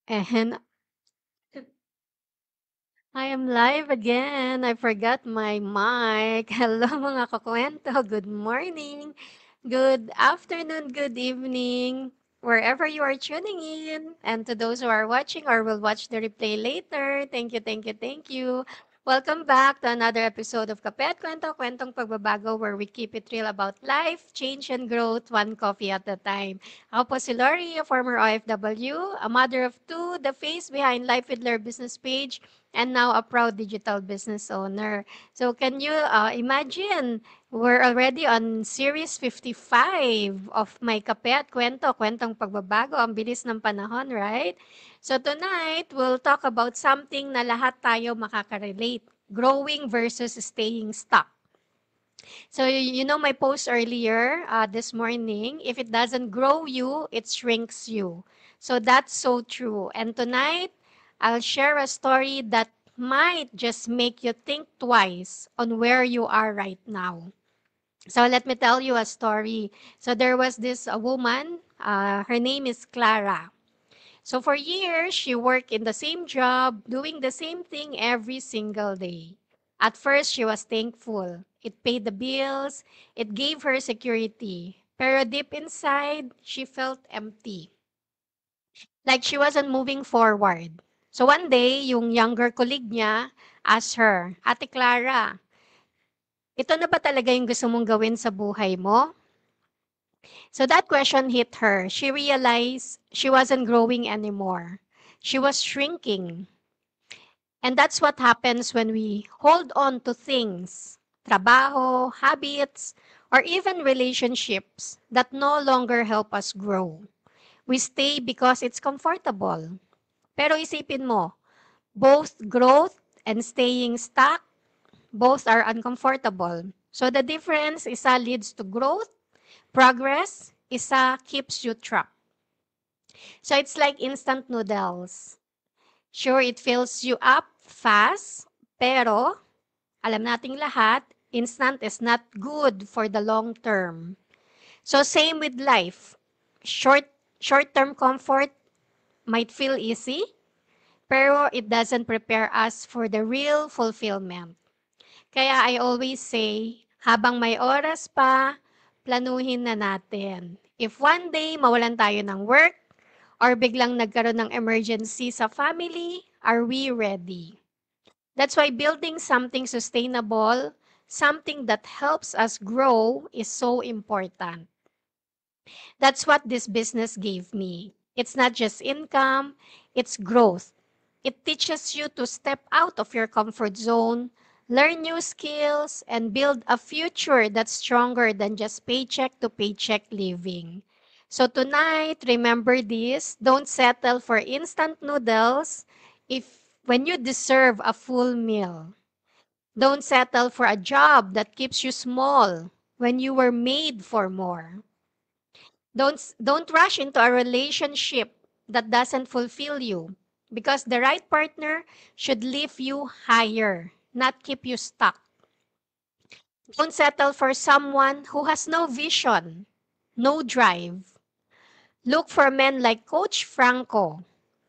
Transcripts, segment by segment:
And I am live again. I forgot my mic. Hello mga kakwento. Good morning, good afternoon, good evening, wherever you are tuning in. And to those who are watching or will watch the replay later, thank you, thank you, thank you. Welcome back to another episode of Kape at Kwento, Kwentong Pagbabago, where we keep it real about life, change, and growth, one coffee at a time. Ako po si Lori, a former OFW, a mother of two, the face behind Life with Lure business page, and now a proud digital business owner. So can you imagine, we're already on series 55 of My Kape at Kwento, Kwentong Pagbabago. Ang bilis ng panahon, right? So tonight, we'll talk about something na lahat tayo makaka-relate. Growing versus staying stuck. So you know my post earlier this morning, if it doesn't grow you, it shrinks you. So that's so true. And tonight, I'll share a story that might just make you think twice on where you are right now. So let me tell you a story. So there was this a woman, her name is Clara. So for years, she worked in the same job, doing the same thing every single day. At first, she was thankful. It paid the bills, it gave her security. Pero deep inside, she felt empty. Like she wasn't moving forward. So one day, yung younger colleague niya asked her, Ate Clara, ito na ba talaga yung gusto mong gawin sa buhay mo? So that question hit her. She realized she wasn't growing anymore. She was shrinking. And that's what happens when we hold on to things, trabaho, habits, or even relationships that no longer help us grow. We stay because it's comfortable. Pero isipin mo, both growth and staying stuck, both are uncomfortable. So the difference, isa leads to growth, progress, isa keeps you trapped. So it's like instant noodles. Sure, it fills you up fast, pero alam nating lahat, instant is not good for the long term. So same with life. Short Short-term comfort might feel easy, pero it doesn't prepare us for the real fulfillment. Kaya I always say, habang may oras pa, planuhin na natin. If one day mawalan tayo ng work or biglang nagkaroon ng emergency sa family, are we ready? That's why building something sustainable, something that helps us grow, is so important. That's what this business gave me. It's not just income, it's growth. It teaches you to step out of your comfort zone, learn new skills, and build a future that's stronger than just paycheck to paycheck living. So tonight, remember this, don't settle for instant noodles if when you deserve a full meal. Don't settle for a job that keeps you small when you were made for more. Don't rush into a relationship that doesn't fulfill you because the right partner should lift you higher, not keep you stuck. Don't settle for someone who has no vision, no drive. Look for men like Coach Franco,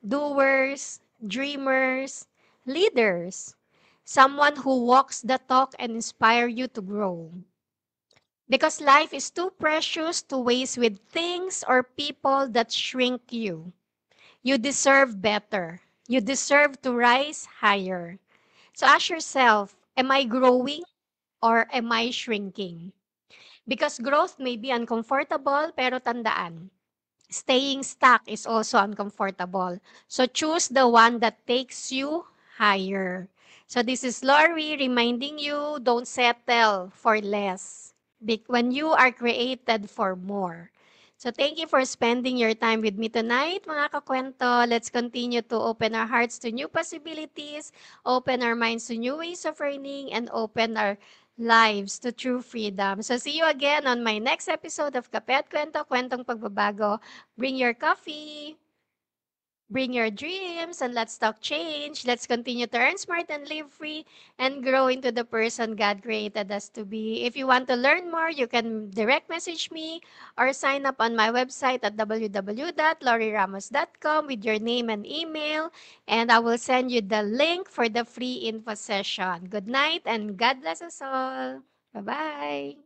doers, dreamers, leaders, someone who walks the talk and inspire you to grow. Because life is too precious to waste with things or people that shrink you. You deserve better. You deserve to rise higher. So ask yourself, am I growing or am I shrinking? Because growth may be uncomfortable, pero tandaan, staying stuck is also uncomfortable. So choose the one that takes you higher. So this is Lori reminding you, don't settle for less when you are created for more. So thank you for spending your time with me tonight, mga kakwento. Let's continue to open our hearts to new possibilities, open our minds to new ways of earning, and open our lives to true freedom. So see you again on my next episode of Kape at Kwento, Kwentong Pagbabago. Bring your coffee. Bring your dreams and let's talk change. Let's continue to earn smart and live free and grow into the person God created us to be. If you want to learn more, you can direct message me or sign up on my website at www.loriramos.com with your name and email, and I will send you the link for the free info session. Good night and God bless us all. Bye bye.